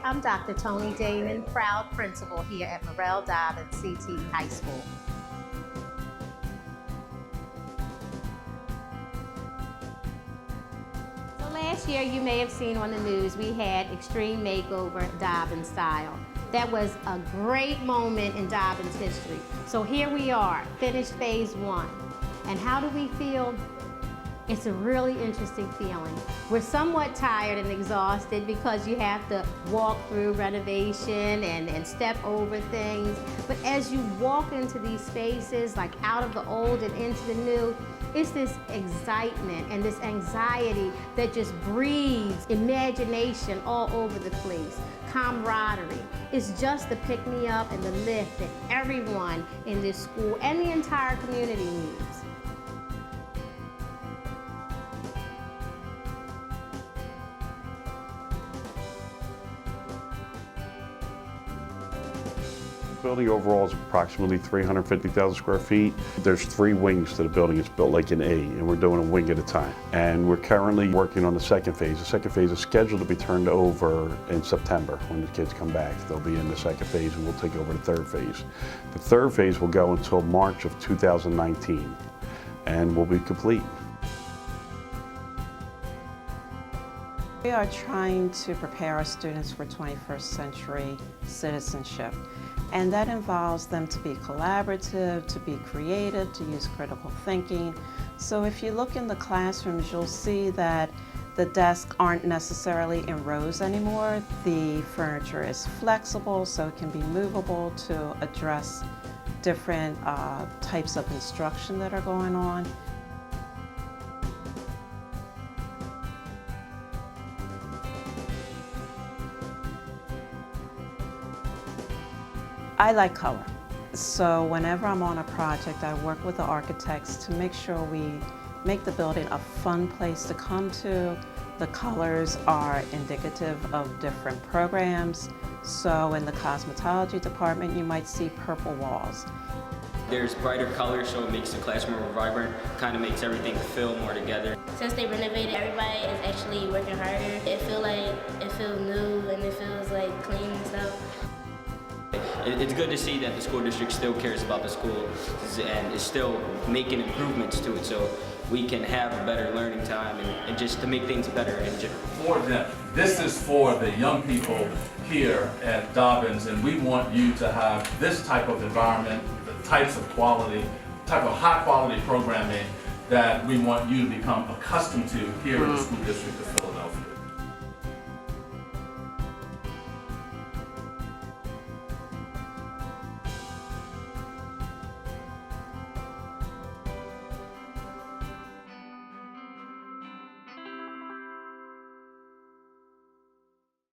Hi, I'm Dr. Tony Damon, proud principal here at Murrell Dobbins CTE High School. So last year, you may have seen on the news, we had Extreme Makeover Dobbins style. That was a great moment in Dobbins history. So here we are, finished phase 1. And how do we feel? It's a really interesting feeling. We're somewhat tired and exhausted because you have to walk through renovation and step over things. But as you walk into these spaces, like out of the old and into the new, it's this excitement and this anxiety that just breathes imagination all over the place, camaraderie. It's just the pick-me-up and the lift that everyone in this school and the entire community needs. The building overall is approximately 350,000 square feet. There's 3 wings to the building. It's built like an A, and we're doing a wing at a time. And we're currently working on the second phase. The second phase is scheduled to be turned over in September when the kids come back. They'll be in the second phase, and we'll take over the third phase. The third phase will go until March of 2019, and we'll be complete. We are trying to prepare our students for 21st century citizenship, and that involves them to be collaborative, to be creative, to use critical thinking. So if you look in the classrooms, you'll see that the desks aren't necessarily in rows anymore. The furniture is flexible, so it can be movable to address different types of instruction that are going on. I like color, so whenever I'm on a project, I work with the architects to make sure we make the building a fun place to come to. The colors are indicative of different programs. So in the cosmetology department, you might see purple walls. There's brighter colors, so it makes the classroom more vibrant, kind of makes everything feel more together. Since they renovated, everybody is actually working harder. It feels new and it feels like clean and stuff. It's good to see that the school district still cares about the school and is still making improvements to it so we can have a better learning time and just to make things better in general. For them. This is for the young people here at Dobbins, and we want you to have this type of environment, the type of high quality programming that we want you to become accustomed to here in the school district of Philadelphia.